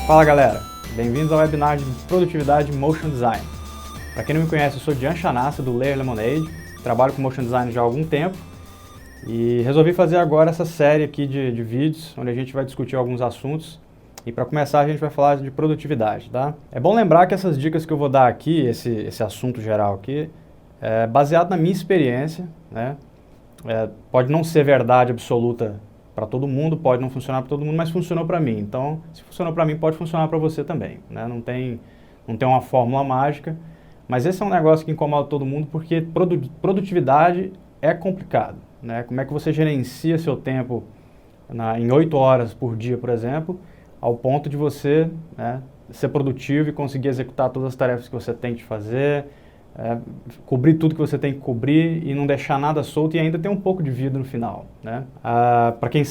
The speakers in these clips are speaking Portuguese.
Fala galera, bem-vindos ao webinar de Produtividade Motion Design. Para quem não me conhece, eu sou Dian Chanassi do Layer Lemonade, trabalho com Motion Design já há algum tempo e resolvi fazer agora essa série aqui de vídeos, onde a gente vai discutir alguns assuntos e para começar a gente vai falar de produtividade, tá? É bom lembrar que essas dicas que eu vou dar aqui, esse assunto geral aqui, é baseado na minha experiência, né? Pode não ser verdade absoluta para todo mundo, pode não funcionar para todo mundo, mas funcionou para mim. Então, se funcionou para mim, pode funcionar para você também, né? Não tem uma fórmula mágica, mas esse é um negócio que incomoda todo mundo porque produtividade é complicado, né? Como é que você gerencia seu tempo em 8 horas por dia, por exemplo, ao ponto de você, né, ser produtivo e conseguir executar todas as tarefas que você tem que fazer, cobrir tudo que você tem que cobrir e não deixar nada solto e ainda ter um pouco de vida no final, né? Para quem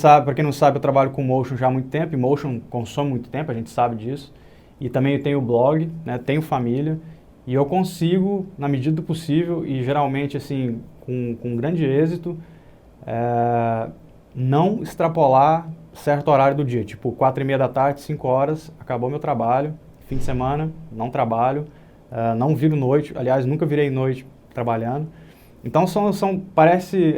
não sabe, eu trabalho com Motion já há muito tempo e Motion consome muito tempo, a gente sabe disso. E também eu tenho blog, né, tenho família e eu consigo, na medida do possível e geralmente assim, com grande êxito, não extrapolar certo horário do dia, tipo 4h30 da tarde, 5 horas, acabou meu trabalho, fim de semana, não trabalho. Não viro noite, aliás, nunca virei noite trabalhando. Então parece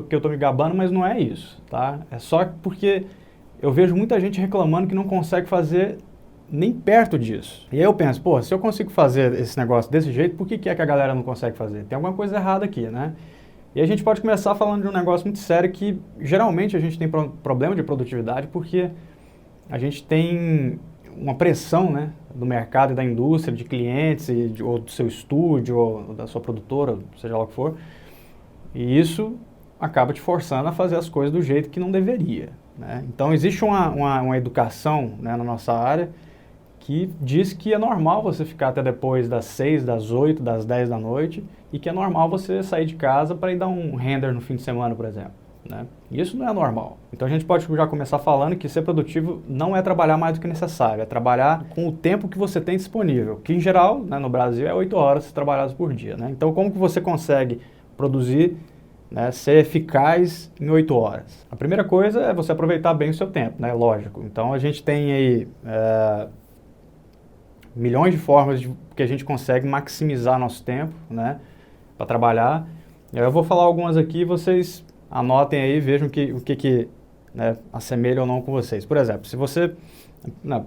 que eu estou me gabando, mas não é isso, tá? É só porque eu vejo muita gente reclamando que não consegue fazer nem perto disso. E aí eu penso, pô, se eu consigo fazer esse negócio desse jeito, por que é que a galera não consegue fazer? Tem alguma coisa errada aqui, né? E a gente pode começar falando de um negócio muito sério que geralmente a gente tem problema de produtividade porque a gente tem uma pressão, né, do mercado e da indústria, de clientes, ou do seu estúdio, ou da sua produtora, seja lá o que for, e isso acaba te forçando a fazer as coisas do jeito que não deveria, né? Então existe uma educação, né, na nossa área que diz que é normal você ficar até depois das 6, das 8, das 10 da noite e que é normal você sair de casa para ir dar um render no fim de semana, por exemplo, né? Isso não é normal. Então a gente pode já começar falando que ser produtivo não é trabalhar mais do que necessário, é trabalhar com o tempo que você tem disponível, que em geral, né, no Brasil é 8 horas trabalhadas por dia, né? Então como que você consegue produzir, né, ser eficaz em 8 horas? A primeira coisa é você aproveitar bem o seu tempo, né? Lógico. Então a gente tem aí milhões de formas que a gente consegue maximizar nosso tempo, né, para trabalhar. Eu vou falar algumas aqui, vocês anotem aí, vejam o que né, assemelha ou não com vocês. Por exemplo, se você,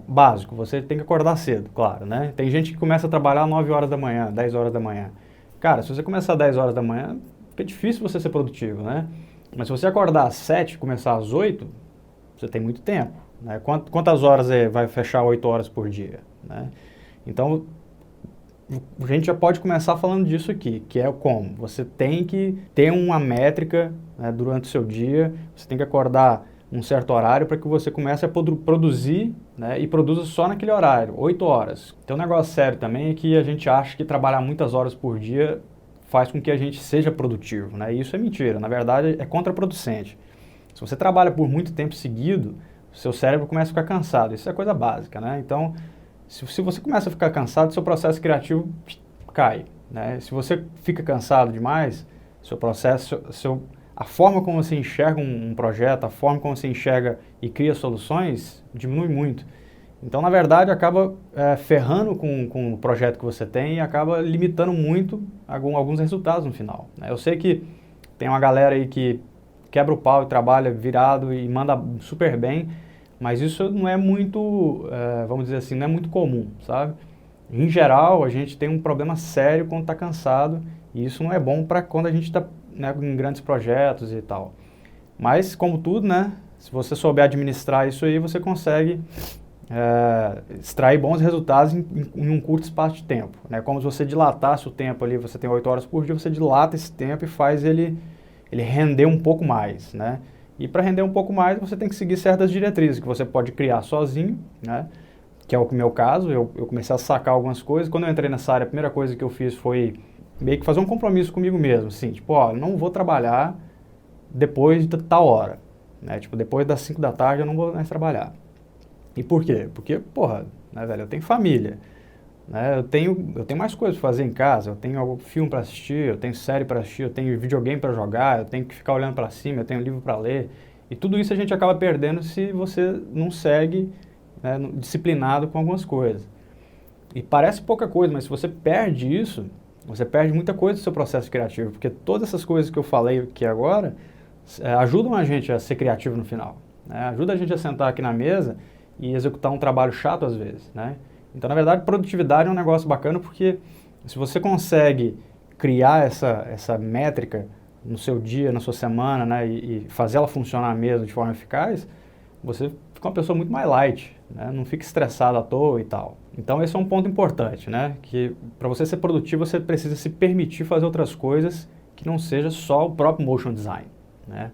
básico, você tem que acordar cedo, claro, né? Tem gente que começa a trabalhar às 9 horas da manhã, 10 horas da manhã. Cara, se você começar às 10 horas da manhã, fica difícil você ser produtivo, né? Mas se você acordar às 7 e começar às 8, você tem muito tempo, né? Quantas horas vai fechar 8 horas por dia, né? Então, a gente já pode começar falando disso aqui, que é como você tem que ter uma métrica, né, durante o seu dia, você tem que acordar um certo horário para que você comece a produzir, né, e produza só naquele horário, 8 horas. Tem um negócio sério também é que a gente acha que trabalhar muitas horas por dia faz com que a gente seja produtivo, né, e isso é mentira, na verdade é contraproducente. Se você trabalha por muito tempo seguido, o seu cérebro começa a ficar cansado, isso é coisa básica, né, então se você começa a ficar cansado, seu processo criativo cai, né? Se você fica cansado demais, seu processo, a forma como você enxerga um projeto, a forma como você enxerga e cria soluções, diminui muito. Então, na verdade, acaba ferrando com o projeto que você tem e acaba limitando muito alguns resultados no final, né? Eu sei que tem uma galera aí que quebra o pau e trabalha virado e manda super bem, mas isso não é muito, vamos dizer assim, não é muito comum, sabe? Em geral, a gente tem um problema sério quando está cansado e isso não é bom para quando a gente está, né, em grandes projetos e tal. Mas, como tudo, né, se você souber administrar isso aí, você consegue extrair bons resultados em um curto espaço de tempo, né? Como se você dilatasse o tempo ali, você tem 8 horas por dia, você dilata esse tempo e faz ele render um pouco mais, né? E para render um pouco mais, você tem que seguir certas diretrizes que você pode criar sozinho, né? Que é o meu caso, eu comecei a sacar algumas coisas. Quando eu entrei nessa área, a primeira coisa que eu fiz foi meio que fazer um compromisso comigo mesmo, assim, tipo, ó, não vou trabalhar depois de tal hora, né? Tipo, depois das 5 da tarde eu não vou mais trabalhar. E por quê? Porque, porra, né, velho, eu tenho família, né? Eu tenho mais coisas para fazer em casa, eu tenho algum filme para assistir, eu tenho série para assistir, eu tenho videogame para jogar, eu tenho que ficar olhando para cima, eu tenho livro para ler. E tudo isso a gente acaba perdendo se você não segue né, disciplinado com algumas coisas. E parece pouca coisa, mas se você perde isso, você perde muita coisa do seu processo criativo, porque todas essas coisas que eu falei aqui agora ajudam a gente a ser criativo no final, né? Ajuda a gente a sentar aqui na mesa e executar um trabalho chato às vezes, né? Então, na verdade, produtividade é um negócio bacana porque se você consegue criar essa métrica no seu dia, na sua semana, né, e fazer ela funcionar mesmo de forma eficaz, você fica uma pessoa muito mais light, né? Não fica estressado à toa e tal. Então esse é um ponto importante, né? Que para você ser produtivo você precisa se permitir fazer outras coisas que não seja só o próprio motion design, né?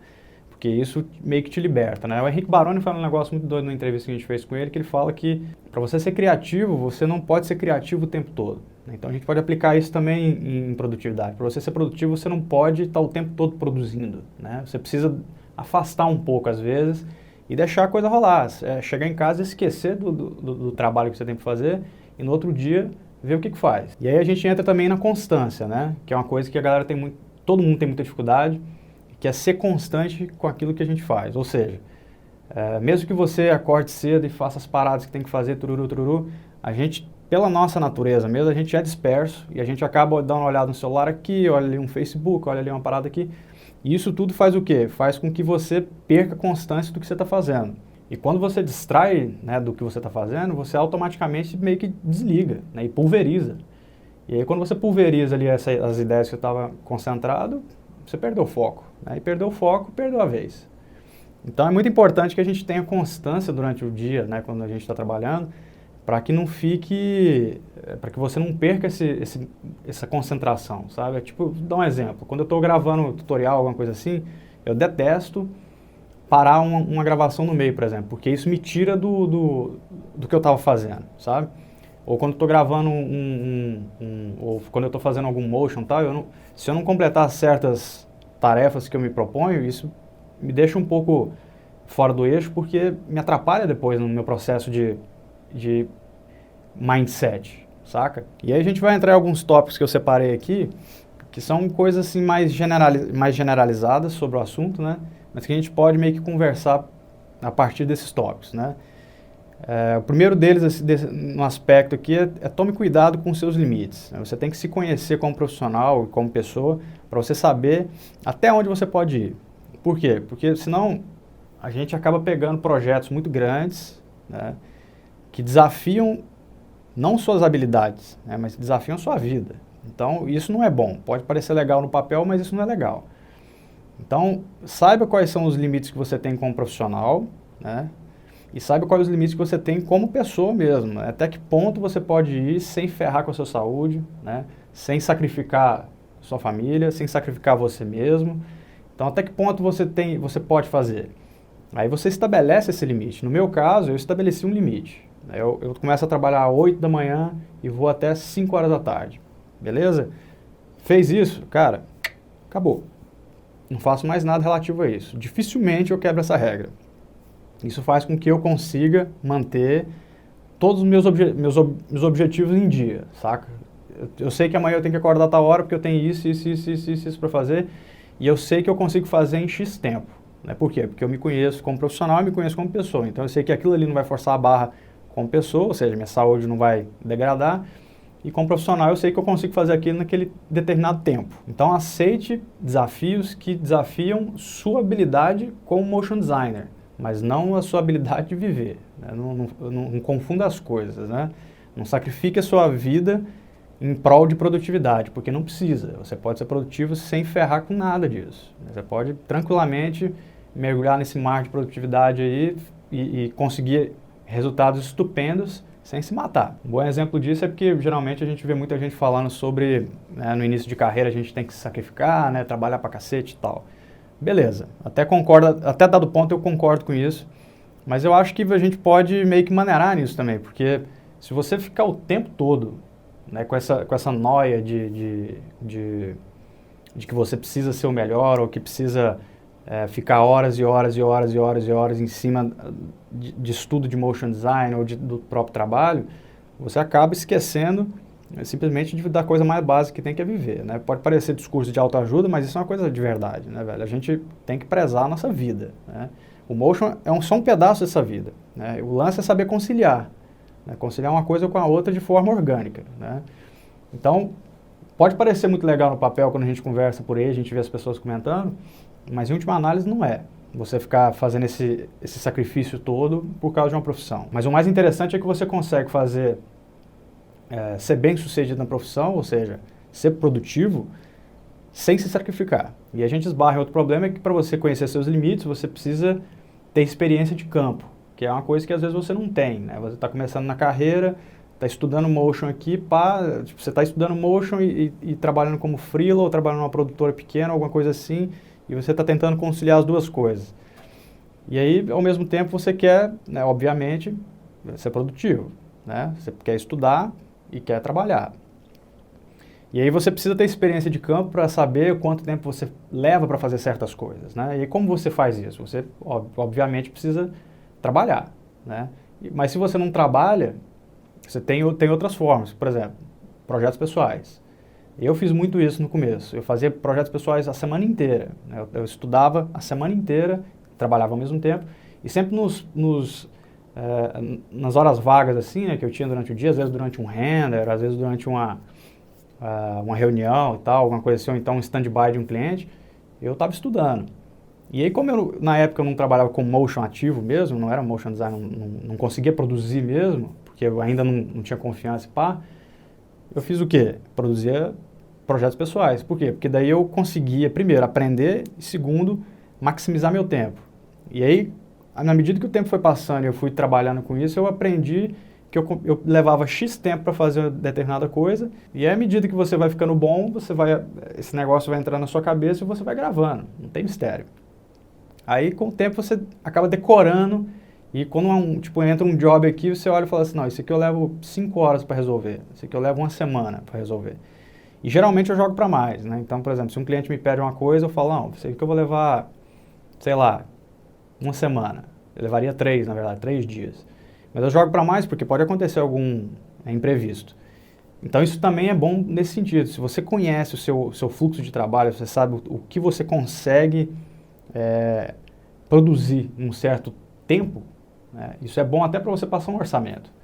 Porque isso meio que te liberta, né? O Henrique Baroni fala um negócio muito doido na entrevista que a gente fez com ele, que ele fala que para você ser criativo, você não pode ser criativo o tempo todo, né? Então a gente pode aplicar isso também em produtividade. Para você ser produtivo, você não pode estar o tempo todo produzindo, né? Você precisa afastar um pouco às vezes e deixar a coisa rolar. Chegar em casa e esquecer do trabalho que você tem que fazer e no outro dia ver o que faz. E aí a gente entra também na constância, né? Que é uma coisa que a galera todo mundo tem muita dificuldade, que é ser constante com aquilo que a gente faz. Ou seja, mesmo que você acorde cedo e faça as paradas que tem que fazer, tururu, a gente, pela nossa natureza mesmo, a gente é disperso e a gente acaba dando uma olhada no celular aqui, olha ali um Facebook, olha ali uma parada aqui. E isso tudo faz o quê? Faz com que você perca a constância do que você está fazendo. E quando você distrai, né, do que você está fazendo, você automaticamente meio que desliga, né, e pulveriza. E aí quando você pulveriza ali as ideias que você estava concentrado, você perdeu o foco, né? E perdeu o foco, perdeu a vez. Então é muito importante que a gente tenha constância durante o dia, né, quando a gente está trabalhando, para que não fique, para que você não perca essa concentração, sabe? Tipo, vou dar um exemplo. Quando eu estou gravando um tutorial, alguma coisa assim, eu detesto parar uma gravação no meio, por exemplo, porque isso me tira do que eu estava fazendo, sabe? Ou quando eu estou gravando ou quando eu estou fazendo algum motion, tal, se eu não completar certas tarefas que eu me proponho, isso me deixa um pouco fora do eixo, porque me atrapalha depois no meu processo de mindset, saca? E aí a gente vai entrar em alguns tópicos que eu separei aqui, que são coisas assim mais generalizadas sobre o assunto, né? Mas que a gente pode meio que conversar a partir desses tópicos, né? O primeiro deles, no aspecto aqui, é tome cuidado com os seus limites, né? Você tem que se conhecer como profissional e como pessoa para você saber até onde você pode ir. Por quê? Porque senão a gente acaba pegando projetos muito grandes, né, que desafiam não suas habilidades, né, mas desafiam a sua vida. Então, isso não é bom. Pode parecer legal no papel, mas isso não é legal. Então, saiba quais são os limites que você tem como profissional, né, e saiba quais os limites que você tem como pessoa mesmo, né, até que ponto você pode ir sem ferrar com a sua saúde, né, sem sacrificar sua família, sem sacrificar você mesmo. Então, até que ponto você pode fazer? Aí você estabelece esse limite. No meu caso, eu estabeleci um limite. Eu começo a trabalhar às 8 da manhã e vou até 5 horas da tarde. Beleza? Fez isso? Cara, acabou. Não faço mais nada relativo a isso. Dificilmente eu quebro essa regra. Isso faz com que eu consiga manter todos os meus objetivos em dia, saca? Eu sei que amanhã eu tenho que acordar a tal hora porque eu tenho isso para fazer e eu sei que eu consigo fazer em X tempo. Né? Por quê? Porque eu me conheço como profissional e me conheço como pessoa. Então eu sei que aquilo ali não vai forçar a barra como pessoa, ou seja, minha saúde não vai degradar. E como profissional eu sei que eu consigo fazer aquilo naquele determinado tempo. Então aceite desafios que desafiam sua habilidade como motion designer, mas não a sua habilidade de viver. Né? Não confunda as coisas, né? Não sacrifique a sua vida em prol de produtividade, porque não precisa. Você pode ser produtivo sem ferrar com nada disso. Você pode tranquilamente mergulhar nesse mar de produtividade aí e conseguir resultados estupendos sem se matar. Um bom exemplo disso é porque geralmente a gente vê muita gente falando sobre, né, no início de carreira a gente tem que se sacrificar, né, trabalhar pra cacete e tal. Beleza, até dado ponto eu concordo com isso, mas eu acho que a gente pode meio que maneirar nisso também, porque se você ficar o tempo todo, né, com essa noia de que você precisa ser o melhor ou que precisa ficar horas e horas e horas e horas e horas em cima de estudo de motion design ou do próprio trabalho, você acaba esquecendo É simplesmente da coisa mais básica que tem que é viver, né? Pode parecer discurso de autoajuda, mas isso é uma coisa de verdade, né, velho? A gente tem que prezar a nossa vida, né? O motion é só um pedaço dessa vida, né? O lance é saber conciliar, né? Conciliar uma coisa com a outra de forma orgânica, né? Então, pode parecer muito legal no papel quando a gente conversa por aí, a gente vê as pessoas comentando, mas em última análise não é. Você ficar fazendo esse sacrifício todo por causa de uma profissão. Mas o mais interessante é que você consegue ser bem sucedido na profissão, ou seja, ser produtivo, sem se sacrificar. E a gente esbarra em outro problema, é que para você conhecer seus limites, você precisa ter experiência de campo, que é uma coisa que às vezes você não tem, né? Você está começando na carreira, está estudando motion aqui, tipo, você está estudando motion e trabalhando como freela ou trabalhando numa produtora pequena, alguma coisa assim, e você está tentando conciliar as duas coisas. E aí, ao mesmo tempo, você quer, né, obviamente, ser produtivo, né? Você quer estudar e quer trabalhar. E aí você precisa ter experiência de campo para saber quanto tempo você leva para fazer certas coisas, né? E aí como você faz isso? Você, obviamente, precisa trabalhar, né? Mas se você não trabalha, você tem outras formas. Por exemplo, projetos pessoais. Eu fiz muito isso no começo. Eu fazia projetos pessoais a semana inteira, né? Eu estudava a semana inteira, trabalhava ao mesmo tempo, e sempre nas horas vagas, assim, né, que eu tinha durante o dia, às vezes durante um render, às vezes durante uma reunião e tal, alguma coisa assim, ou então um stand-by de um cliente, eu estava estudando. E aí, como na época eu não trabalhava com motion ativo mesmo, não era motion design, não conseguia produzir mesmo, porque eu ainda não tinha confiança, pá, eu fiz o quê? Produzia projetos pessoais. Por quê? Porque daí eu conseguia, primeiro, aprender e, segundo, maximizar meu tempo. E aí, na medida que o tempo foi passando e eu fui trabalhando com isso, eu aprendi que eu levava X tempo para fazer determinada coisa, e aí, à medida que você vai ficando bom, esse negócio vai entrar na sua cabeça e você vai gravando, não tem mistério. Aí, com o tempo, você acaba decorando, e quando entra um job aqui, você olha e fala assim, não, isso aqui eu levo 5 horas para resolver, isso aqui eu levo uma semana para resolver. E geralmente eu jogo para mais, né? Então, por exemplo, se um cliente me pede uma coisa, eu falo, não, isso aqui eu vou levar, sei lá, uma semana. Eu levaria 3, na verdade, 3 dias. Mas eu jogo para mais porque pode acontecer algum imprevisto. Então isso também é bom nesse sentido. Se você conhece o seu fluxo de trabalho, você sabe o que você consegue produzir em um certo tempo, né? Isso é bom até para você passar um orçamento.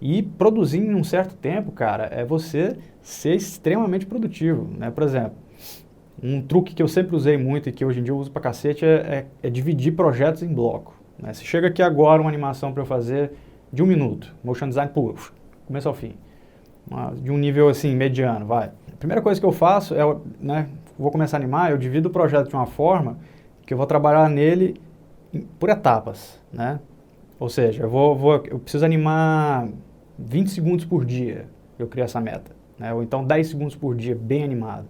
E produzir em um certo tempo, cara, é você ser extremamente produtivo, né? Por exemplo, um truque que eu sempre usei muito e que hoje em dia eu uso pra cacete é dividir projetos em bloco, né? Se chega aqui agora uma animação para eu fazer de 1 minuto, motion design, começo ao fim, de um nível assim, mediano, vai. A primeira coisa que eu faço né, vou começar a animar, eu divido o projeto de uma forma que eu vou trabalhar nele por etapas, né? Ou seja, eu preciso animar 20 segundos por dia, eu crio essa meta, né? Ou então 10 segundos por dia, bem animado.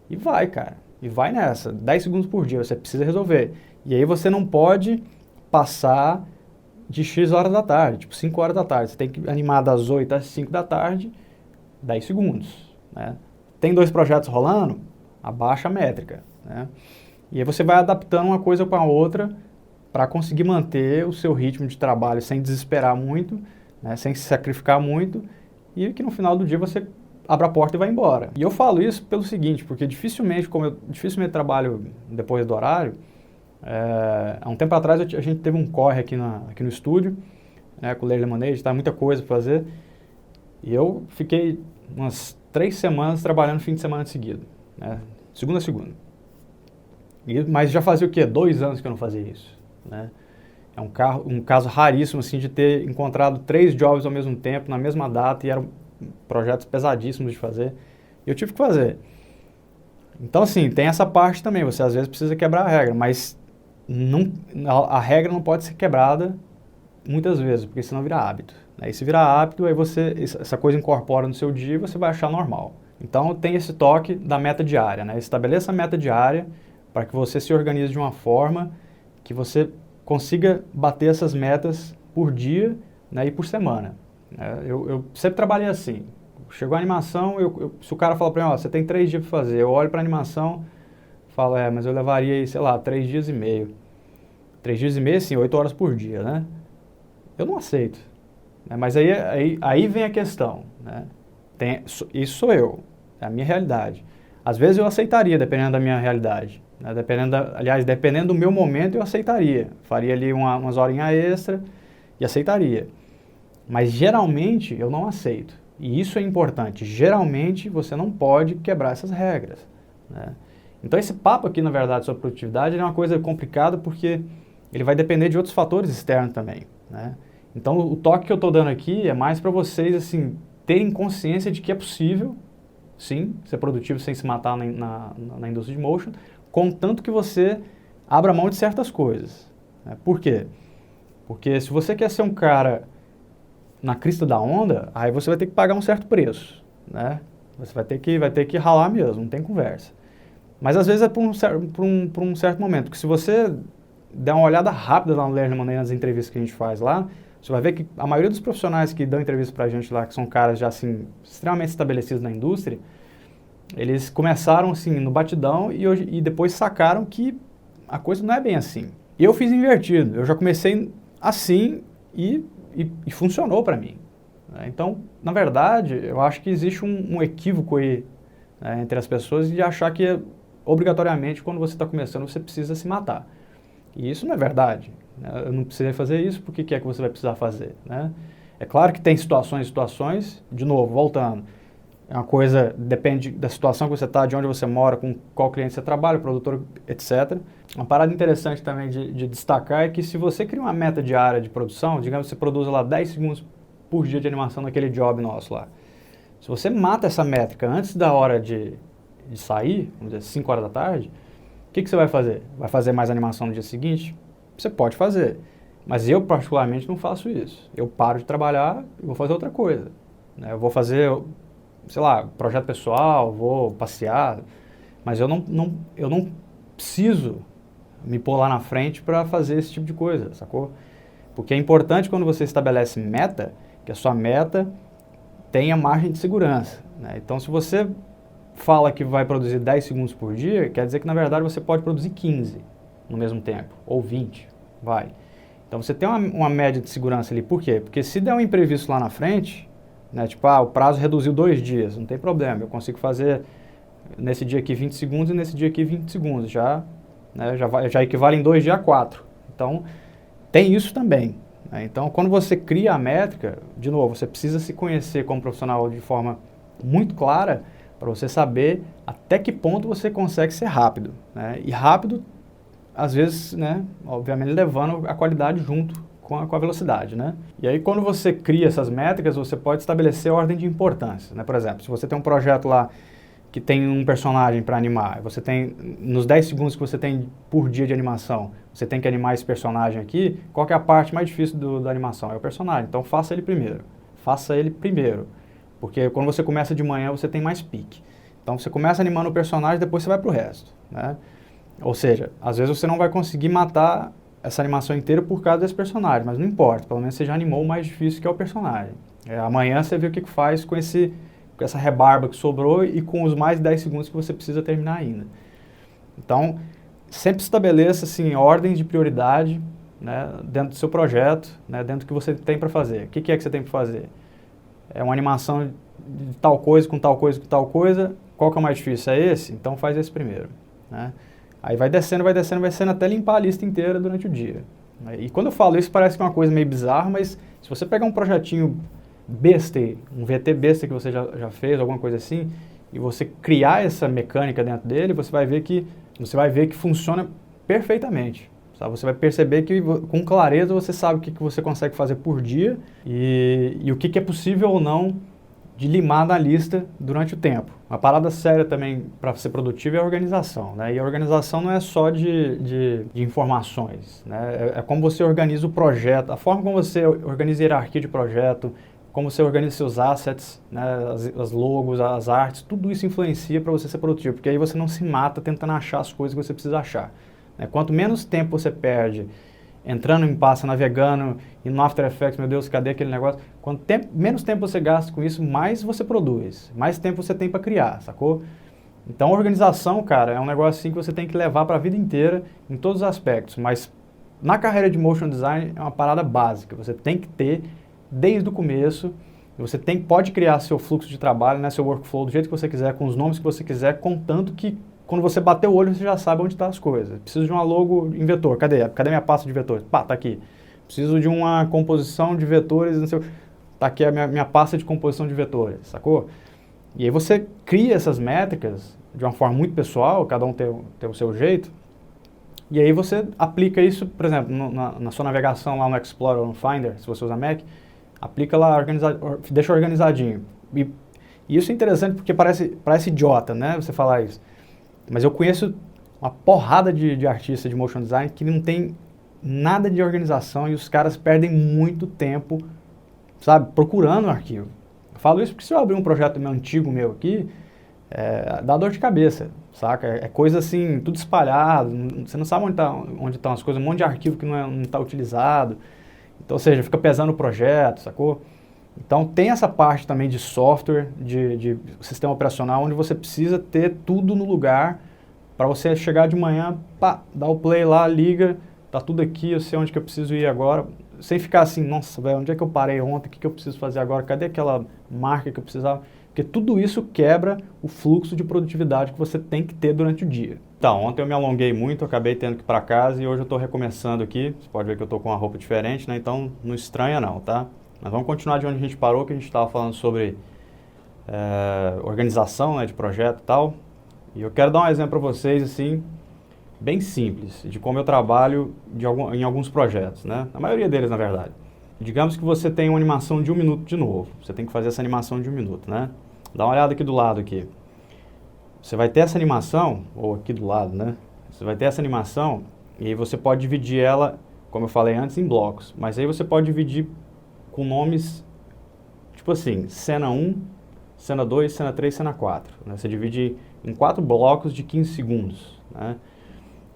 E vai, cara. E vai nessa. 10 segundos por dia, você precisa resolver. E aí você não pode passar de X horas da tarde, tipo 5 horas da tarde. Você tem que animar das 8 às 5 da tarde, 10 segundos, né? Tem 2 projetos rolando? Abaixa a métrica, né? E aí você vai adaptando uma coisa com a outra para conseguir manter o seu ritmo de trabalho sem desesperar muito, né? Sem se sacrificar muito, e que no final do dia você abra a porta e vai embora. E eu falo isso pelo seguinte, porque dificilmente trabalho depois do horário. Há um tempo atrás a gente teve um corre aqui no estúdio, né, com o Leisure Lemonade, tá muita coisa para fazer, e eu fiquei umas 3 semanas trabalhando fim de semana seguido, né, segunda a segunda. Mas já fazia o quê? 2 anos que eu não fazia isso, né? É um caso raríssimo assim, de ter encontrado 3 jobs ao mesmo tempo, na mesma data, e eram projetos pesadíssimos de fazer, e eu tive que fazer. Então, assim, tem essa parte também, você às vezes precisa quebrar a regra, mas a regra não pode ser quebrada muitas vezes, porque senão vira hábito, né? E se virar hábito, aí essa coisa incorpora no seu dia e você vai achar normal. Então, tem esse toque da meta diária, né? Estabeleça a meta diária para que você se organize de uma forma que você consiga bater essas metas por dia, né, e por semana. Eu sempre trabalhei assim. Chegou a animação, se o cara fala para mim, ó, você tem 3 dias para fazer, eu olho para a animação, falo, mas eu levaria, sei lá, 3 dias e meio. 3 dias e meio, assim, 8 horas por dia, né? Eu não aceito, né? Mas aí vem a questão, né? Isso sou eu, é a minha realidade. Às vezes eu aceitaria, dependendo da minha realidade. Né? Dependendo do meu momento, eu aceitaria. Faria ali umas horinhas extra e aceitaria. Mas geralmente eu não aceito. E isso é importante. Geralmente você não pode quebrar essas regras. Né? Então esse papo aqui, na verdade, sobre produtividade é uma coisa complicada porque ele vai depender de outros fatores externos também. Né? Então o toque que eu estou dando aqui é mais para vocês assim, terem consciência de que é possível, sim, ser produtivo sem se matar na indústria de motion, contanto que você abra mão de certas coisas. Né? Por quê? Porque se você quer ser um cara na crista da onda, aí você vai ter que pagar um certo preço, né? Você vai ter que ralar mesmo, não tem conversa. Mas às vezes é por um certo momento, porque se você der uma olhada rápida lá no Learn Money nas entrevistas que a gente faz lá, você vai ver que a maioria dos profissionais que dão entrevista pra gente lá, que são caras já assim, extremamente estabelecidos na indústria, eles começaram assim no batidão e depois sacaram que a coisa não é bem assim. Eu fiz invertido, eu já comecei assim e funcionou para mim. Então, na verdade, eu acho que existe um equívoco aí, né, entre as pessoas de achar que obrigatoriamente quando você está começando você precisa se matar. E isso não é verdade. Né? Eu não precisei fazer isso, por que é que você vai precisar fazer? Né? É claro que tem situações, de novo, voltando. É uma coisa, depende da situação que você está, de onde você mora, com qual cliente você trabalha, produtor, etc. Uma parada interessante também de destacar é que se você cria uma meta diária de produção, digamos que você produza lá 10 segundos por dia de animação naquele job nosso lá. Se você mata essa métrica antes da hora de sair, vamos dizer, 5 horas da tarde, o que você vai fazer? Vai fazer mais animação no dia seguinte? Você pode fazer, mas eu particularmente não faço isso. Eu paro de trabalhar e vou fazer outra coisa. Né? Eu vou fazer, sei lá, projeto pessoal, vou passear, mas eu não preciso me pôr lá na frente para fazer esse tipo de coisa, sacou? Porque é importante quando você estabelece meta, que a sua meta tenha margem de segurança. Né? Então, se você fala que vai produzir 10 segundos por dia, quer dizer que, na verdade, você pode produzir 15 no mesmo tempo, ou 20, vai. Então, você tem uma média de segurança ali. Por quê? Porque se der um imprevisto lá na frente, né, tipo, o prazo reduziu 2 dias, não tem problema, eu consigo fazer nesse dia aqui 20 segundos e nesse dia aqui 20 segundos, né, já equivale em 2 dias a 4. Então, tem isso também. Né? Então, quando você cria a métrica, de novo, você precisa se conhecer como profissional de forma muito clara para você saber até que ponto você consegue ser rápido. Né? E rápido, às vezes, né, obviamente, levando a qualidade junto com a velocidade. Né? E aí, quando você cria essas métricas, você pode estabelecer ordem de importância. Né? Por exemplo, se você tem um projeto lá que tem um personagem para animar, você tem, nos 10 segundos que você tem por dia de animação, você tem que animar esse personagem aqui, qual que é a parte mais difícil da animação? É o personagem, então faça ele primeiro, porque quando você começa de manhã você tem mais pique. Então você começa animando o personagem, depois você vai para o resto. Né? Ou seja, às vezes você não vai conseguir matar essa animação inteira por causa desse personagem, mas não importa, pelo menos você já animou o mais difícil que é o personagem. Amanhã você vê o que faz com essa rebarba que sobrou e com os mais 10 segundos que você precisa terminar ainda. Então, sempre estabeleça assim, ordens de prioridade, né, dentro do seu projeto, né, dentro do que você tem para fazer. O que é que você tem para fazer? É uma animação de tal coisa com tal coisa com tal coisa, qual que é o mais difícil? É esse? Então faz esse primeiro. Né? Aí vai descendo até limpar a lista inteira durante o dia. E quando eu falo isso parece que é uma coisa meio bizarra, mas se você pegar um projetinho besta, um VT besta que você já fez, alguma coisa assim, e você criar essa mecânica dentro dele, você vai ver que funciona perfeitamente. Sabe? Você vai perceber que com clareza você sabe o que você consegue fazer por dia e o que é possível ou não de limar na lista durante o tempo. Uma parada séria também para ser produtivo é a organização. Né? E a organização não é só de informações. Né? É como você organiza o projeto, a forma como você organiza a hierarquia de projeto, como você organiza seus assets, né, as logos, as artes, tudo isso influencia para você ser produtivo, porque aí você não se mata tentando achar as coisas que você precisa achar. Né? Quanto menos tempo você perde entrando em pasta, navegando, e no After Effects, meu Deus, cadê aquele negócio? Menos tempo você gasta com isso, mais você produz, mais tempo você tem para criar, sacou? Então, a organização, cara, é um negócio assim que você tem que levar para a vida inteira, em todos os aspectos, mas na carreira de motion design é uma parada básica, você tem que ter desde o começo Você pode criar seu fluxo de trabalho, né, seu workflow do jeito que você quiser, com os nomes que você quiser, contanto que quando você bater o olho, você já sabe onde estão as coisas. Preciso de uma logo em vetor. Cadê? Cadê minha pasta de vetores? Pá, tá aqui. Preciso de uma composição de vetores, não sei, tá aqui a minha pasta de composição de vetores, sacou? E aí você cria essas métricas de uma forma muito pessoal, cada um tem o seu jeito, e aí você aplica isso, por exemplo, na sua navegação lá no Explorer ou no Finder, se você usa Mac, aplica lá, deixa organizadinho. E isso é interessante porque parece idiota, né, você falar isso. Mas eu conheço uma porrada de artistas de motion design que não tem nada de organização e os caras perdem muito tempo, sabe, procurando o arquivo. Eu falo isso porque se eu abrir um projeto antigo meu aqui, dá dor de cabeça, saca? É coisa assim, tudo espalhado, você não sabe onde estão as coisas, um monte de arquivo que não está utilizado. Então, ou seja, fica pesando o projeto, sacou? Então, tem essa parte também de software, de sistema operacional, onde você precisa ter tudo no lugar para você chegar de manhã, pá, dá o play lá, liga, tá tudo aqui, eu sei onde que eu preciso ir agora, sem ficar assim, nossa, velho, onde é que eu parei ontem, o que eu preciso fazer agora, cadê aquela marca que eu precisava? Porque tudo isso quebra o fluxo de produtividade que você tem que ter durante o dia. Então, ontem eu me alonguei muito, acabei tendo que ir para casa e hoje eu estou recomeçando aqui. Você pode ver que eu estou com uma roupa diferente, né? Então não estranha não, tá? Mas vamos continuar de onde a gente parou, que a gente estava falando sobre organização, né, de projeto e tal. E eu quero dar um exemplo para vocês, assim, bem simples, de como eu trabalho em alguns projetos, né? A maioria deles, na verdade. Digamos que você tem uma animação de 1 minuto de novo. Você tem que fazer essa animação de 1 minuto, né? Dá uma olhada aqui do lado aqui. Você vai ter essa animação, ou aqui do lado, né? Você vai ter essa animação e aí você pode dividir ela, como eu falei antes, em blocos. Mas aí você pode dividir com nomes, tipo assim, cena 1, cena 2, cena 3, cena 4. Né? Você divide em 4 blocos de 15 segundos, né?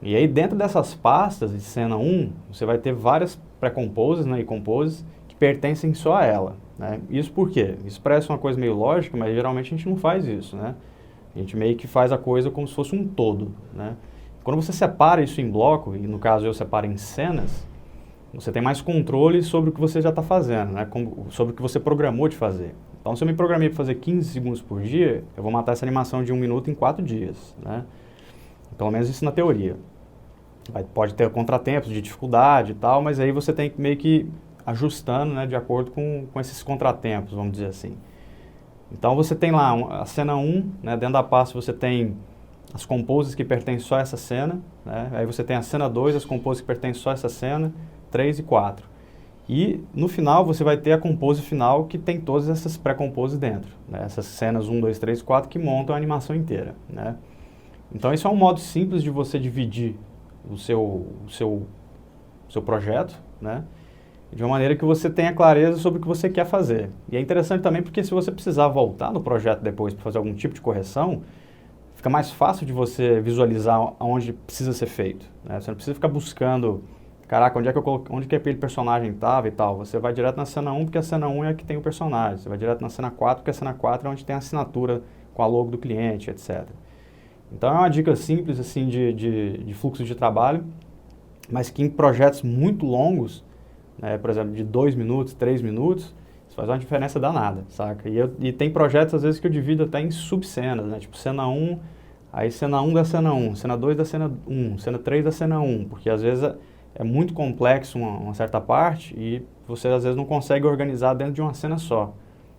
E aí dentro dessas pastas de cena 1, você vai ter várias pré-composes, né, e composes que pertencem só a ela. Né? Isso por quê? Isso parece uma coisa meio lógica, mas geralmente a gente não faz isso, né? A gente meio que faz a coisa como se fosse um todo, né? Quando você separa isso em bloco, e no caso eu separo em cenas, você tem mais controle sobre o que você já está fazendo, né? Sobre o que você programou de fazer. Então, se eu me programei para fazer 15 segundos por dia, eu vou matar essa animação de 1 minuto em 4 dias, né? Pelo menos isso na teoria. Pode ter contratempos de dificuldade e tal, mas aí você tem que meio que ajustando, né, de acordo com esses contratempos, vamos dizer assim. Então você tem lá a cena 1, né, dentro da pasta você tem as composes que pertencem só a essa cena, né, aí você tem a cena 2, as composes que pertencem só a essa cena, 3 e 4. E no final você vai ter a compose final que tem todas essas pré-composes dentro, né, essas cenas 1, 2, 3 e 4 que montam a animação inteira, né. Então esse é um modo simples de você dividir o seu projeto, né? De uma maneira que você tenha clareza sobre o que você quer fazer. E é interessante também porque se você precisar voltar no projeto depois para fazer algum tipo de correção, fica mais fácil de você visualizar onde precisa ser feito, né? Você não precisa ficar buscando, caraca, onde que aquele personagem estava e tal. Você vai direto na cena 1 porque a cena 1 é a que tem o personagem. Você vai direto na cena 4 porque a cena 4 é onde tem a assinatura com a logo do cliente, etc. Então é uma dica simples assim de fluxo de trabalho, mas que em projetos muito longos, né, por exemplo, de 2 minutos, 3 minutos, isso faz uma diferença danada, saca? E tem projetos às vezes que eu divido até em subcenas, né, tipo cena 1, aí cena 1 da cena 1, cena 2 da cena 1, cena 3 da cena 1, porque às vezes é muito complexo uma certa parte e você às vezes não consegue organizar dentro de uma cena só.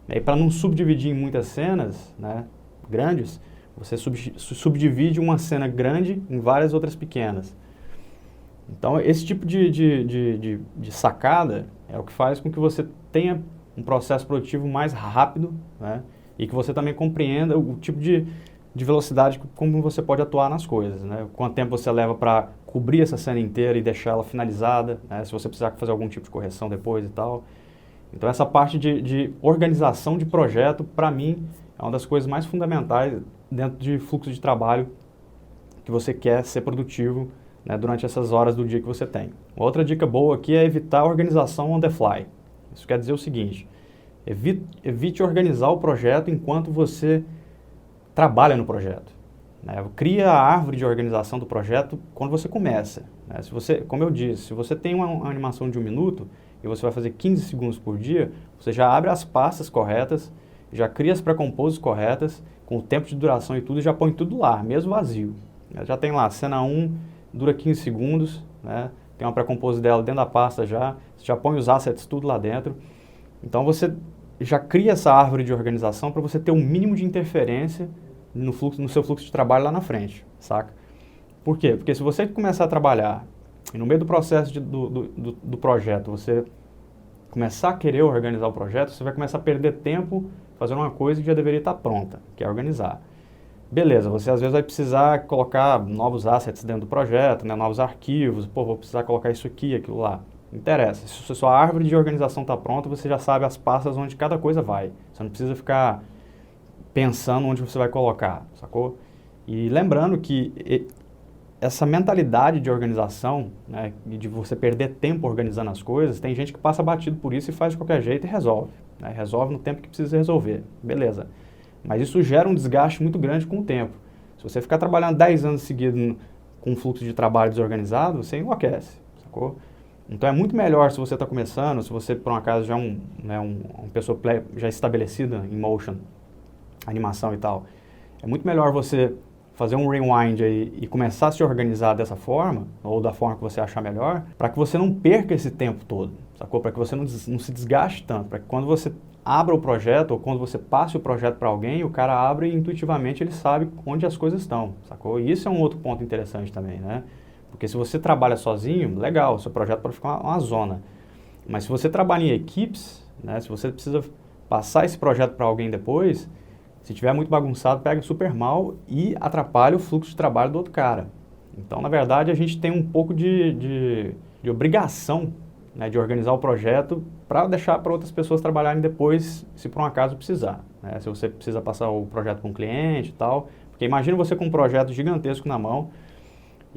E aí para não subdividir em muitas cenas, né, grandes, você subdivide uma cena grande em várias outras pequenas. Então, esse tipo de sacada é o que faz com que você tenha um processo produtivo mais rápido, né? E que você também compreenda o tipo de velocidade como você pode atuar nas coisas, né? Quanto tempo você leva para cobrir essa cena inteira e deixar ela finalizada, né? Se você precisar fazer algum tipo de correção depois e tal. Então, essa parte de organização de projeto, para mim, é uma das coisas mais fundamentais dentro de fluxo de trabalho que você quer ser produtivo, né, durante essas horas do dia que você tem. Outra dica boa aqui é evitar a organização on the fly. Isso quer dizer o seguinte, evite organizar o projeto enquanto você trabalha no projeto. Né? Cria a árvore de organização do projeto quando você começa. Né? Se você, como eu disse, se você tem uma animação de 1 minuto, e você vai fazer 15 segundos por dia, você já abre as pastas corretas, já cria as pré-composes corretas, com o tempo de duração e tudo, e já põe tudo lá, mesmo vazio. Já tem lá, cena 1, dura 15 segundos, né? Tem uma pré-compose dela dentro da pasta já, você já põe os assets tudo lá dentro. Então você já cria essa árvore de organização para você ter um mínimo de interferência no seu fluxo de trabalho lá na frente, saca? Por quê? Porque se você começar a trabalhar e no meio do processo do projeto você começar a querer organizar o projeto, você vai começar a perder tempo fazendo uma coisa que já deveria estar pronta, que é organizar. Beleza, você às vezes vai precisar colocar novos assets dentro do projeto, né, novos arquivos, pô, vou precisar colocar isso aqui, aquilo lá. Não interessa, se a sua árvore de organização está pronta, você já sabe as pastas onde cada coisa vai. Você não precisa ficar pensando onde você vai colocar, sacou? E lembrando que essa mentalidade de organização, né, de você perder tempo organizando as coisas, tem gente que passa batido por isso e faz de qualquer jeito e resolve. Né, resolve no tempo que precisa resolver, beleza. Mas isso gera um desgaste muito grande com o tempo. Se você ficar trabalhando 10 anos seguidos com um fluxo de trabalho desorganizado, você enlouquece, sacou? Então é muito melhor se você está começando, se você por um acaso já é uma pessoa já estabelecida em motion, animação e tal, é muito melhor você fazer um rewind aí e começar a se organizar dessa forma, ou da forma que você achar melhor, para que você não perca esse tempo todo, sacou? Para que você não se desgaste tanto, para que quando você abra o projeto, ou quando você passe o projeto para alguém, o cara abre e intuitivamente ele sabe onde as coisas estão, sacou? E isso é um outro ponto interessante também, né? Porque se você trabalha sozinho, legal, seu projeto pode ficar uma zona. Mas se você trabalha em equipes, né, se você precisa passar esse projeto para alguém depois, se tiver muito bagunçado, pega super mal e atrapalha o fluxo de trabalho do outro cara. Então, na verdade, a gente tem um pouco de obrigação, né, de organizar o projeto para deixar para outras pessoas trabalharem depois, se por um acaso precisar. Né? Se você precisa passar o projeto para um cliente e tal. Porque imagina você com um projeto gigantesco na mão,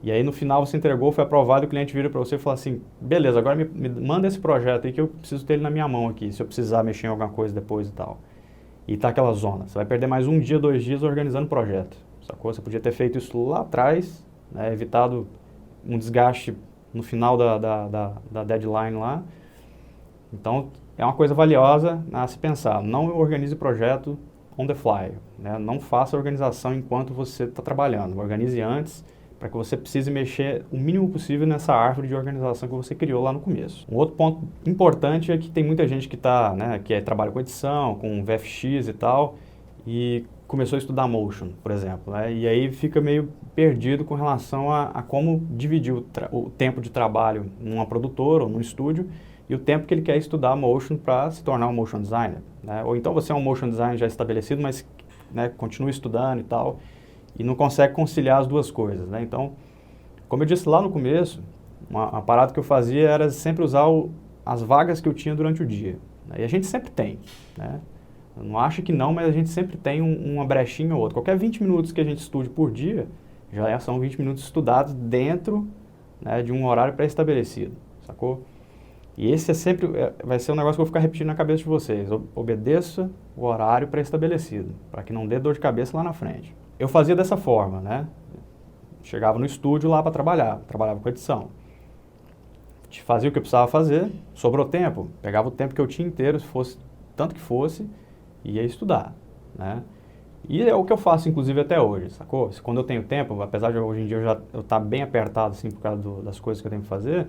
e aí no final você entregou, foi aprovado, e o cliente vira para você e fala assim, beleza, agora me manda esse projeto aí que eu preciso ter ele na minha mão aqui, se eu precisar mexer em alguma coisa depois e tal. E tá aquela zona. Você vai perder mais 1 dia, 2 dias organizando o projeto, sacou? Você podia ter feito isso lá atrás, né, evitado um desgaste no final da deadline lá. Então, é uma coisa valiosa a se pensar. Não organize o projeto on the fly, né? Não faça organização enquanto você está trabalhando. Organize antes, para que você precise mexer o mínimo possível nessa árvore de organização que você criou lá no começo. Um outro ponto importante é que tem muita gente que trabalha com edição, com VFX e tal, e começou a estudar motion, por exemplo, né? E aí fica meio perdido com relação a como dividir o tempo de trabalho numa produtora ou num estúdio e o tempo que ele quer estudar motion para se tornar um motion designer, né? Ou então você é um motion designer já estabelecido, mas, né, continua estudando e tal, e não consegue conciliar as duas coisas, né? Então, como eu disse lá no começo, uma parada que eu fazia era sempre usar as vagas que eu tinha durante o dia, né? E a gente sempre tem, né? Eu não acho que não, mas a gente sempre tem uma brechinha ou outra. Qualquer 20 minutos que a gente estude por dia, já são 20 minutos estudados dentro, né, de um horário pré-estabelecido, sacou? E esse vai ser um negócio que eu vou ficar repetindo na cabeça de vocês. Obedeça o horário pré-estabelecido, para que não dê dor de cabeça lá na frente. Eu fazia dessa forma, né? Chegava no estúdio lá para trabalhava com edição. Fazia o que eu precisava fazer, sobrou tempo, pegava o tempo que eu tinha inteiro, se fosse tanto que fosse, e ia estudar, né? E é o que eu faço, inclusive, até hoje, sacou? Quando eu tenho tempo, apesar de hoje em dia eu estar bem apertado, assim, por causa das coisas que eu tenho que fazer,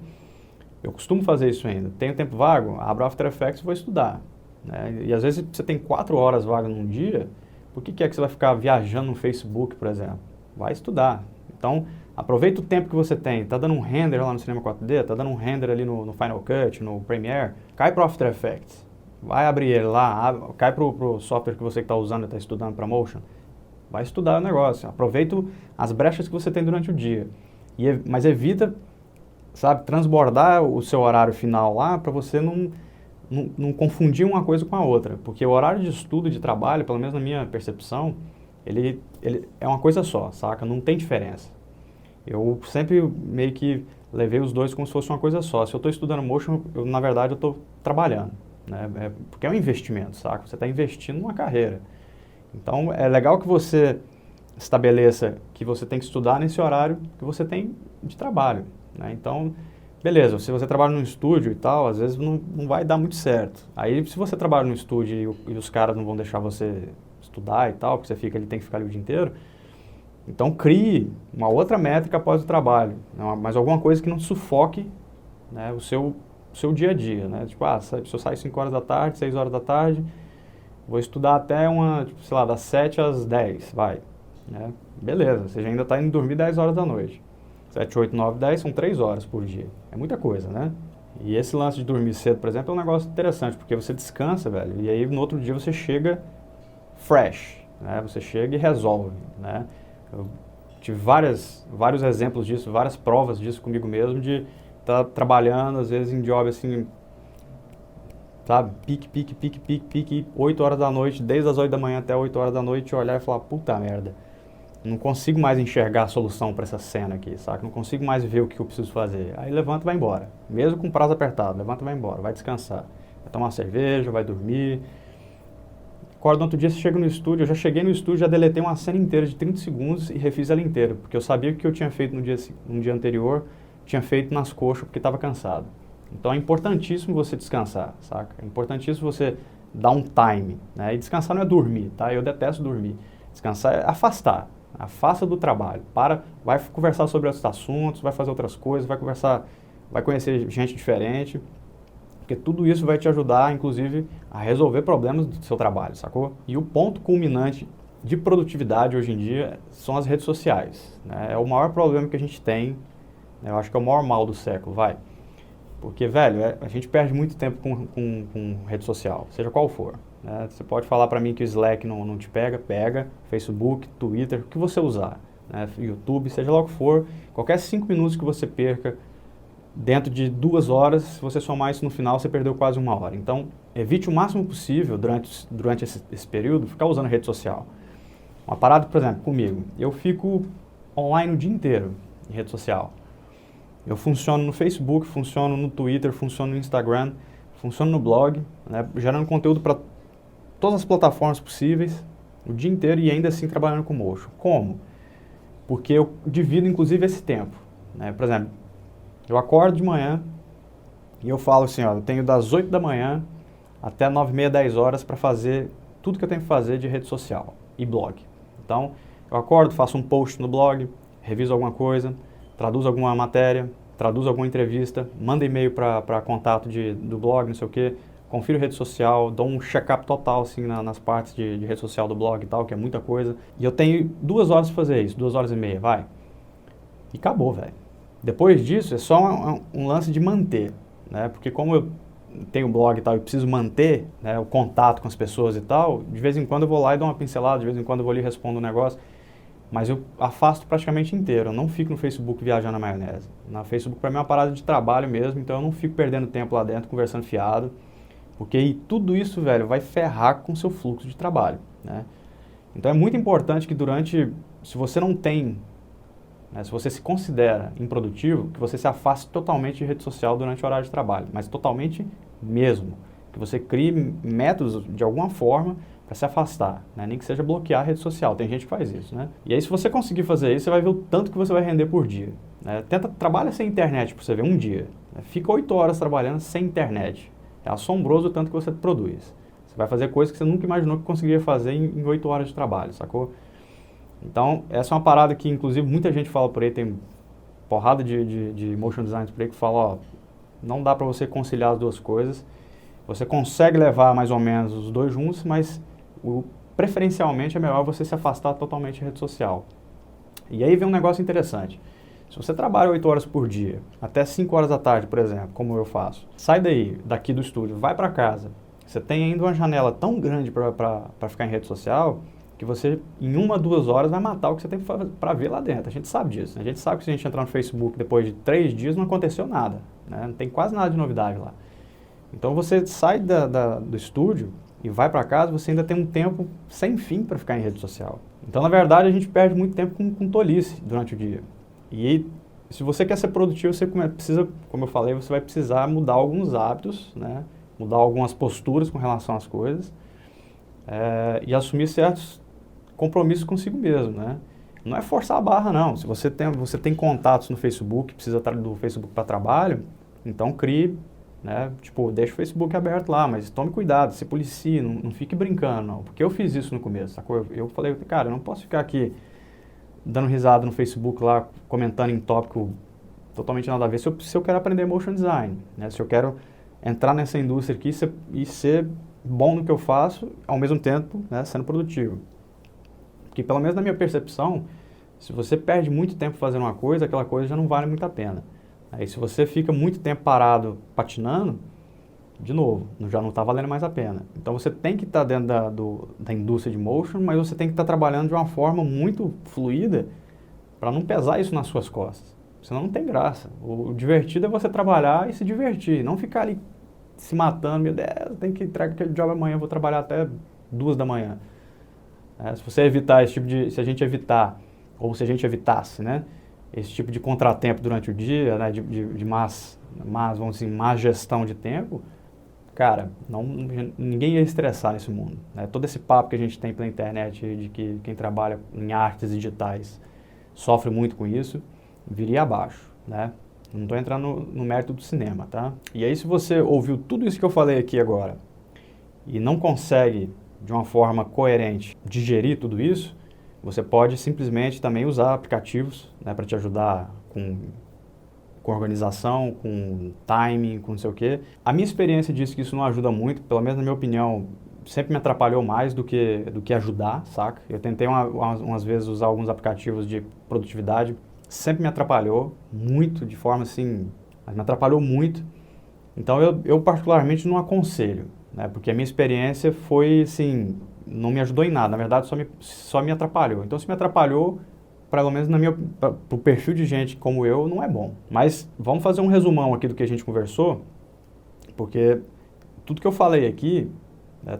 eu costumo fazer isso ainda. Tenho tempo vago, abro o After Effects e vou estudar, né? E às vezes você tem 4 horas vagas num dia, por que é que você vai ficar viajando no Facebook, por exemplo? Vai estudar. Então, aproveita o tempo que você tem. Tá dando um render lá no Cinema 4D, tá dando um render ali no Final Cut, no Premiere, cai pro After Effects. Vai abrir ele lá, cai pro software que você está usando e está estudando para motion. Vai estudar o negócio. Aproveita as brechas que você tem durante o dia. Mas evita, sabe, transbordar o seu horário final lá para você não confundir uma coisa com a outra. Porque o horário de estudo e de trabalho, pelo menos na minha percepção, ele é uma coisa só, saca? Não tem diferença. Eu sempre meio que levei os dois como se fosse uma coisa só. Se eu estou estudando motion, na verdade eu estou trabalhando. Né? Porque é um investimento, saca? Você está investindo numa carreira. Então, é legal que você estabeleça que você tem que estudar nesse horário que você tem de trabalho, né? Então, beleza, se você trabalha num estúdio e tal, às vezes não vai dar muito certo. Aí, se você trabalha num estúdio e os caras não vão deixar você estudar e tal, porque você fica ali, tem que ficar ali o dia inteiro, então crie uma outra métrica após o trabalho, né? Mas alguma coisa que não sufoque, né, o seu dia a dia, né? Tipo, se eu saio 5 horas da tarde, 6 horas da tarde, vou estudar até tipo, sei lá, das 7 às 10, vai, né? Beleza, você já ainda está indo dormir 10 horas da noite. 7, 8, 9, 10 são 3 horas por dia. É muita coisa, né? E esse lance de dormir cedo, por exemplo, é um negócio interessante, porque você descansa, velho, e aí no outro dia você chega fresh, né? Você chega e resolve, né? Eu tive vários exemplos disso, várias provas disso comigo mesmo, de estar trabalhando, às vezes, em job, assim, sabe? Pique, 8 horas da noite, desde as 8 da manhã até 8 horas da noite, olhar e falar, puta merda, não consigo mais enxergar a solução para essa cena aqui, saca? Não consigo mais ver o que eu preciso fazer. Aí levanta e vai embora, mesmo com prazo apertado, levanta e vai embora, vai descansar, vai tomar uma cerveja, vai dormir. Acorda no outro dia, você chega no estúdio, eu já cheguei no estúdio, já deletei uma cena inteira de 30 segundos e refiz ela inteira, porque eu sabia que o que eu tinha feito no dia anterior, tinha feito nas coxas porque estava cansado. Então é importantíssimo você descansar, saca? É importantíssimo você dar um time, né? E descansar não é dormir, tá? Eu detesto dormir. Descansar é afastar, afasta do trabalho, vai conversar sobre outros assuntos, vai fazer outras coisas, vai conversar, vai conhecer gente diferente, porque tudo isso vai te ajudar, inclusive, a resolver problemas do seu trabalho, sacou? E o ponto culminante de produtividade hoje em dia são as redes sociais, né? É o maior problema que a gente tem, né? Eu acho que é o maior mal do século, vai. Porque, velho, a gente perde muito tempo com rede social, seja qual for, né? Você pode falar para mim que o Slack não te pega, Facebook, Twitter, o que você usar, né? YouTube, seja lá o que for, qualquer 5 minutos que você perca dentro de 2 horas, se você somar isso no final, você perdeu quase 1 hora. Então, evite o máximo possível, durante esse período, ficar usando rede social. Uma parada, por exemplo, comigo, eu fico online o dia inteiro em rede social. Eu funciono no Facebook, funciono no Twitter, funciono no Instagram, funciono no blog, né, gerando conteúdo para todas as plataformas possíveis, o dia inteiro e ainda assim trabalhando com motion. Como? Porque eu divido, inclusive, esse tempo, né? Por exemplo, eu acordo de manhã e eu falo assim, ó, eu tenho das 8 da manhã até 9h30, 10 horas para fazer tudo que eu tenho que fazer de rede social e blog. Então, eu acordo, faço um post no blog, reviso alguma coisa, traduzo alguma matéria, traduzo alguma entrevista, mando e-mail para contato do blog, não sei o quê, confiro rede social, dou um check-up total assim, nas partes de rede social do blog e tal, que é muita coisa. E eu tenho 2 horas para fazer isso, 2 horas e meia, vai. E acabou, velho. Depois disso, é só um lance de manter, né? Porque como eu tenho blog e tal, eu preciso manter, né, o contato com as pessoas e tal, de vez em quando eu vou lá e dou uma pincelada, de vez em quando eu vou ali e respondo um negócio, mas eu afasto praticamente inteiro, eu não fico no Facebook viajando na maionese. Na Facebook, para mim, é uma parada de trabalho mesmo, então eu não fico perdendo tempo lá dentro, conversando fiado, porque tudo isso, velho, vai ferrar com o seu fluxo de trabalho, né? Então é muito importante que se você não tem, se você se considera improdutivo, que você se afaste totalmente de rede social durante o horário de trabalho, mas totalmente mesmo. Que você crie métodos de alguma forma para se afastar, né? Nem que seja bloquear a rede social, tem gente que faz isso, né? E aí se você conseguir fazer isso, você vai ver o tanto que você vai render por dia, né? Trabalha sem internet para você ver um dia, né? Fica 8 horas trabalhando sem internet. É assombroso o tanto que você produz. Você vai fazer coisas que você nunca imaginou que conseguiria fazer em 8 horas de trabalho, sacou? Então, essa é uma parada que, inclusive, muita gente fala por aí, tem porrada de motion designers por aí que fala, ó, não dá para você conciliar as duas coisas. Você consegue levar mais ou menos os dois juntos, mas preferencialmente é melhor você se afastar totalmente da rede social. E aí vem um negócio interessante. Se você trabalha 8 horas por dia, até 5 horas da tarde, por exemplo, como eu faço, sai daqui do estúdio, vai para casa, você tem ainda uma janela tão grande para ficar em rede social, que você, em 1, 2 horas, vai matar o que você tem para ver lá dentro. A gente sabe disso, né? A gente sabe que se a gente entrar no Facebook depois de 3 dias, não aconteceu nada, né? Não tem quase nada de novidade lá. Então você sai do estúdio e vai para casa, você ainda tem um tempo sem fim para ficar em rede social. Então, na verdade, a gente perde muito tempo com tolice durante o dia. E aí, se você quer ser produtivo, você precisa, como eu falei, você vai precisar mudar alguns hábitos, né? Mudar algumas posturas com relação às coisas, e assumir certos compromissos consigo mesmo, né? Não é forçar a barra, não. Se você tem contatos no Facebook, precisa estar do Facebook para trabalho, então crie, né? Tipo, deixa o Facebook aberto lá, mas tome cuidado, se policie, não fique brincando, não. Porque eu fiz isso no começo, sacou? Eu falei, cara, eu não posso ficar aqui dando risada no Facebook lá, comentando em tópico totalmente nada a ver, se eu quero aprender motion design, né? Se eu quero entrar nessa indústria aqui e ser bom no que eu faço, ao mesmo tempo, né, sendo produtivo. Porque pelo menos na minha percepção, se você perde muito tempo fazendo uma coisa, aquela coisa já não vale muito a pena. Aí se você fica muito tempo parado patinando, de novo, já não está valendo mais a pena. Então você tem que estar dentro da indústria de motion, mas você tem que estar trabalhando de uma forma muito fluida para não pesar isso nas suas costas. Senão não tem graça. O divertido é você trabalhar e se divertir, não ficar ali se matando, meu Deus, tem que entregar aquele job amanhã, vou trabalhar até 2 da manhã. Se você evitar esse tipo se a gente evitar, ou se a gente evitasse, né, esse tipo de contratempo durante o dia, né, de vamos dizer, má gestão de tempo, cara, ninguém ia estressar nesse mundo. Né? Todo esse papo que a gente tem pela internet de que quem trabalha em artes digitais sofre muito com isso, viria abaixo, né? Não estou entrando no mérito do cinema, tá? E aí se você ouviu tudo isso que eu falei aqui agora e não consegue, de uma forma coerente, digerir tudo isso, você pode simplesmente também usar aplicativos, né, para te ajudar com organização, com timing, com não sei o quê. A minha experiência diz que isso não ajuda muito, pelo menos na minha opinião, sempre me atrapalhou mais do que ajudar, saca? Eu tentei umas vezes usar alguns aplicativos de produtividade, sempre me atrapalhou muito, de forma assim, mas me atrapalhou muito. Então eu particularmente não aconselho, né? Porque a minha experiência foi assim, não me ajudou em nada, na verdade só me atrapalhou. Então se me atrapalhou, pelo menos pro perfil de gente como eu, não é bom. Mas vamos fazer um resumão aqui do que a gente conversou, porque tudo que eu falei aqui, né,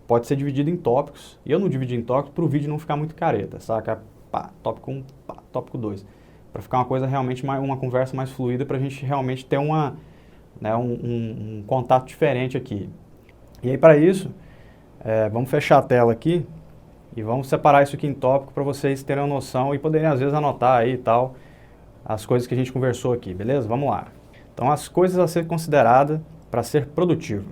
pode ser dividido em tópicos, e eu não dividi em tópicos para o vídeo não ficar muito careta, saca? Pá, tópico 1, pá, tópico 2. Para ficar uma coisa realmente, uma conversa mais fluida, para a gente realmente ter um contato diferente aqui. E aí para isso, vamos fechar a tela aqui e vamos separar isso aqui em tópico para vocês terem uma noção e poderem às vezes anotar aí e tal, as coisas que a gente conversou aqui, beleza? Vamos lá. Então as coisas a ser consideradas para ser produtivo.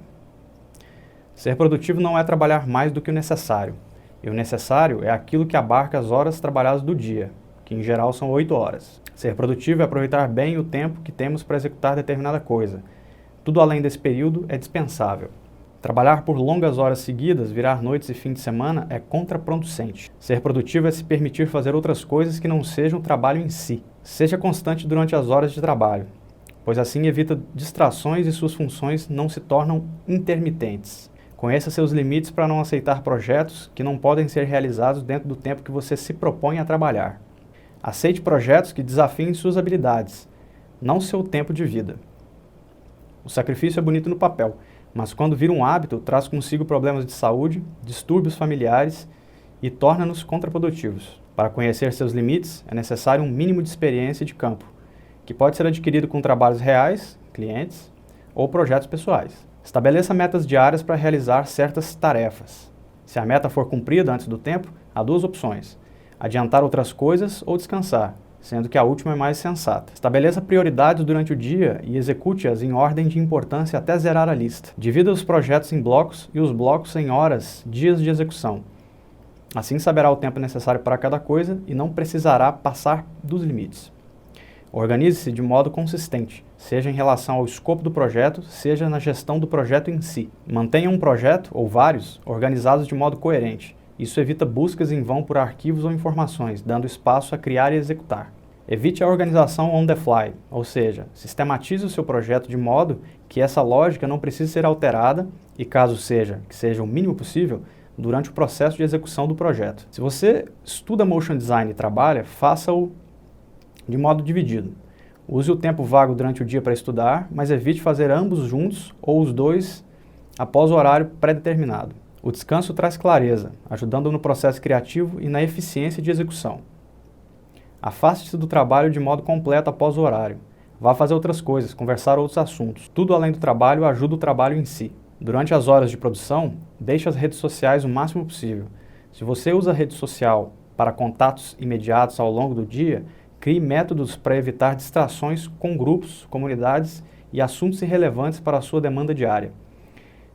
Ser produtivo não é trabalhar mais do que o necessário. E o necessário é aquilo que abarca as horas trabalhadas do dia, que em geral são 8 horas. Ser produtivo é aproveitar bem o tempo que temos para executar determinada coisa. Tudo além desse período é dispensável. Trabalhar por longas horas seguidas, virar noites e fim de semana é contraproducente. Ser produtivo é se permitir fazer outras coisas que não sejam o trabalho em si. Seja constante durante as horas de trabalho, pois assim evita distrações e suas funções não se tornam intermitentes. Conheça seus limites para não aceitar projetos que não podem ser realizados dentro do tempo que você se propõe a trabalhar. Aceite projetos que desafiem suas habilidades, não seu tempo de vida. O sacrifício é bonito no papel, mas quando vira um hábito, traz consigo problemas de saúde, distúrbios familiares e torna-nos contraprodutivos. Para conhecer seus limites, é necessário um mínimo de experiência de campo, que pode ser adquirido com trabalhos reais, clientes ou projetos pessoais. Estabeleça metas diárias para realizar certas tarefas. Se a meta for cumprida antes do tempo, há 2 opções: adiantar outras coisas ou descansar, sendo que a última é mais sensata. Estabeleça prioridades durante o dia e execute-as em ordem de importância até zerar a lista. Divida os projetos em blocos e os blocos em horas, dias de execução. Assim saberá o tempo necessário para cada coisa e não precisará passar dos limites. Organize-se de modo consistente, seja em relação ao escopo do projeto, seja na gestão do projeto em si. Mantenha um projeto, ou vários, organizados de modo coerente. Isso evita buscas em vão por arquivos ou informações, dando espaço a criar e executar. Evite a organização on the fly, ou seja, sistematize o seu projeto de modo que essa lógica não precise ser alterada e, caso seja, que seja o mínimo possível, durante o processo de execução do projeto. Se você estuda motion design e trabalha, faça-o de modo dividido. Use o tempo vago durante o dia para estudar, mas evite fazer ambos juntos ou os dois após o horário pré-determinado. O descanso traz clareza, ajudando no processo criativo e na eficiência de execução. Afaste-se do trabalho de modo completo após o horário. Vá fazer outras coisas, conversar outros assuntos. Tudo além do trabalho ajuda o trabalho em si. Durante as horas de produção, deixe as redes sociais o máximo possível. Se você usa a rede social para contatos imediatos ao longo do dia, crie métodos para evitar distrações com grupos, comunidades e assuntos irrelevantes para a sua demanda diária.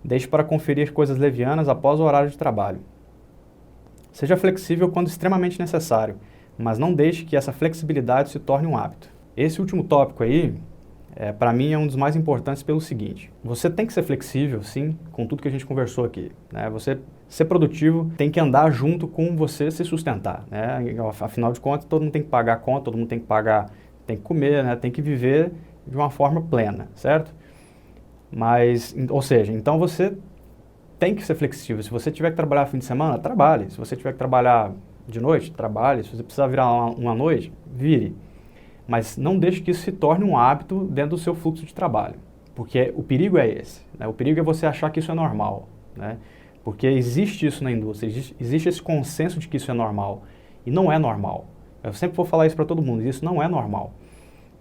Deixe para conferir coisas levianas após o horário de trabalho. Seja flexível quando extremamente necessário, mas não deixe que essa flexibilidade se torne um hábito. Esse último tópico aí, para mim, é um dos mais importantes pelo seguinte: você tem que ser flexível, sim, com tudo que a gente conversou aqui, né? Você ser produtivo tem que andar junto com você se sustentar, né? Afinal de contas, todo mundo tem que pagar a conta, todo mundo tem que pagar, tem que comer, né? Tem que viver de uma forma plena, certo? Mas, ou seja, então você tem que ser flexível. Se você tiver que trabalhar fim de semana, trabalhe. Se você tiver que trabalhar de noite, trabalhe. Se você precisar virar uma noite, vire. Mas não deixe que isso se torne um hábito dentro do seu fluxo de trabalho. Porque o perigo é esse, né? O perigo é você achar que isso é normal, né? Porque existe isso na indústria, existe esse consenso de que isso é normal. E não é normal. Eu sempre vou falar isso para todo mundo, isso não é normal.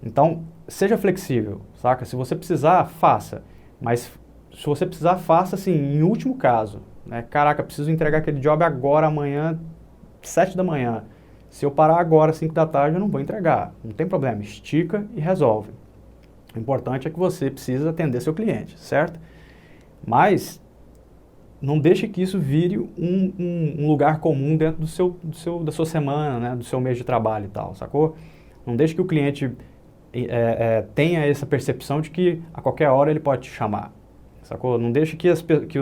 Então, seja flexível, saca? Se você precisar, faça. Mas se você precisar, faça assim, em último caso, né? Caraca, preciso entregar aquele job agora, amanhã, 7 da manhã. Se eu parar agora, 5 da tarde, eu não vou entregar. Não tem problema, estica e resolve. O importante é que você precisa atender seu cliente, certo? Mas não deixe que isso vire um lugar comum dentro da sua semana, né? Do seu mês de trabalho e tal, sacou? Não deixe que o cliente tenha essa percepção de que a qualquer hora ele pode te chamar, sacou? Não deixe que as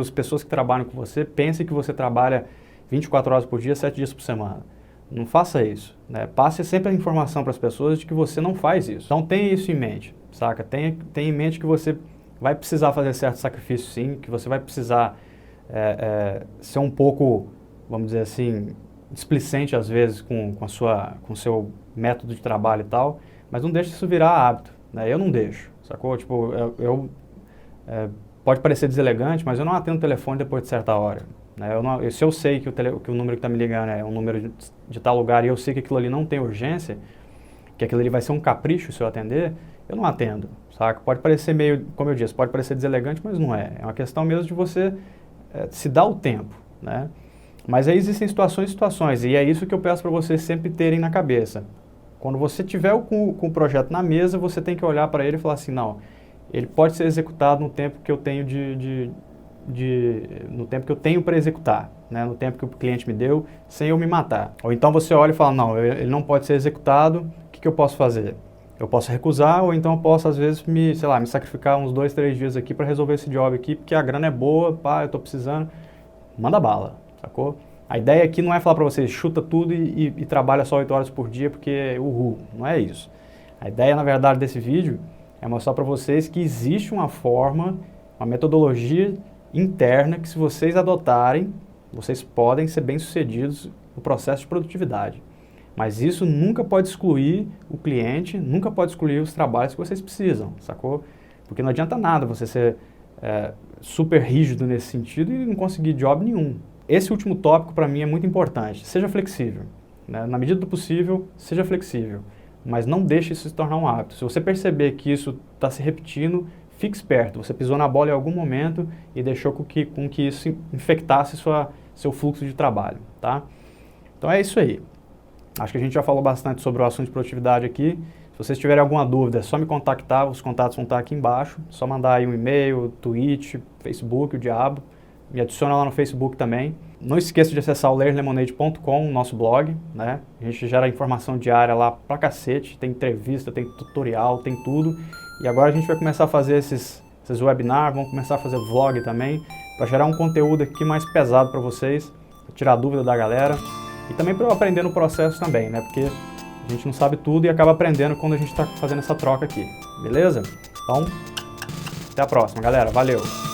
pessoas que trabalham com você pensem que você trabalha 24 horas por dia, 7 dias por semana. Não faça isso, né? Passe sempre a informação para as pessoas de que você não faz isso. Então tenha isso em mente, saca? Tenha em mente que você vai precisar fazer certo sacrifício, sim, que você vai precisar ser um pouco, vamos dizer assim, displicente às vezes com o seu método de trabalho e tal, mas não deixe isso virar hábito, né? Eu não deixo, sacou? Tipo, pode parecer deselegante, mas eu não atendo o telefone depois de certa hora, né? Se eu sei que o número que está me ligando é um número de tal lugar e eu sei que aquilo ali não tem urgência, que aquilo ali vai ser um capricho se eu atender, eu não atendo, saca? Pode parecer meio, como eu disse, pode parecer deselegante, mas não é. É uma questão mesmo de você se dar o tempo, né? Mas aí existem situações, e é isso que eu peço para vocês sempre terem na cabeça. Quando você tiver com o projeto na mesa, você tem que olhar para ele e falar assim, não, ele pode ser executado no tempo que eu tenho no tempo que eu tenho para executar, né? No tempo que o cliente me deu, sem eu me matar. Ou então você olha e fala, não, ele não pode ser executado, o que eu posso fazer? Eu posso recusar, ou então eu posso, às vezes, me sacrificar uns 2, 3 dias aqui para resolver esse job aqui, porque a grana é boa, pá, eu estou precisando. Manda bala, sacou? A ideia aqui não é falar para vocês, chuta tudo e trabalha só 8 horas por dia, porque uhul, não é isso. A ideia, na verdade, desse vídeo é mostrar para vocês que existe uma forma, uma metodologia interna que, se vocês adotarem, vocês podem ser bem-sucedidos no processo de produtividade. Mas isso nunca pode excluir o cliente, nunca pode excluir os trabalhos que vocês precisam, sacou? Porque não adianta nada você ser super rígido nesse sentido e não conseguir job nenhum. Esse último tópico para mim é muito importante. Seja flexível, né? Na medida do possível, seja flexível. Mas não deixe isso se tornar um hábito. Se você perceber que isso está se repetindo, fique esperto. Você pisou na bola em algum momento e deixou com que isso infectasse seu fluxo de trabalho, tá? Então é isso aí. Acho que a gente já falou bastante sobre o assunto de produtividade aqui. Se vocês tiverem alguma dúvida, é só me contactar, os contatos vão estar aqui embaixo. É só mandar aí um e-mail, Twitch, Facebook, o diabo. Me adiciona lá no Facebook também. Não esqueça de acessar o layerlemonade.com, nosso blog, né? A gente gera informação diária lá pra cacete, tem entrevista, tem tutorial, tem tudo. E agora a gente vai começar a fazer esses webinars, vamos começar a fazer vlog também, para gerar um conteúdo aqui mais pesado para vocês, pra tirar a dúvida da galera. E também para eu aprender no processo também, né? Porque a gente não sabe tudo e acaba aprendendo quando a gente está fazendo essa troca aqui, beleza? Então, até a próxima, galera. Valeu!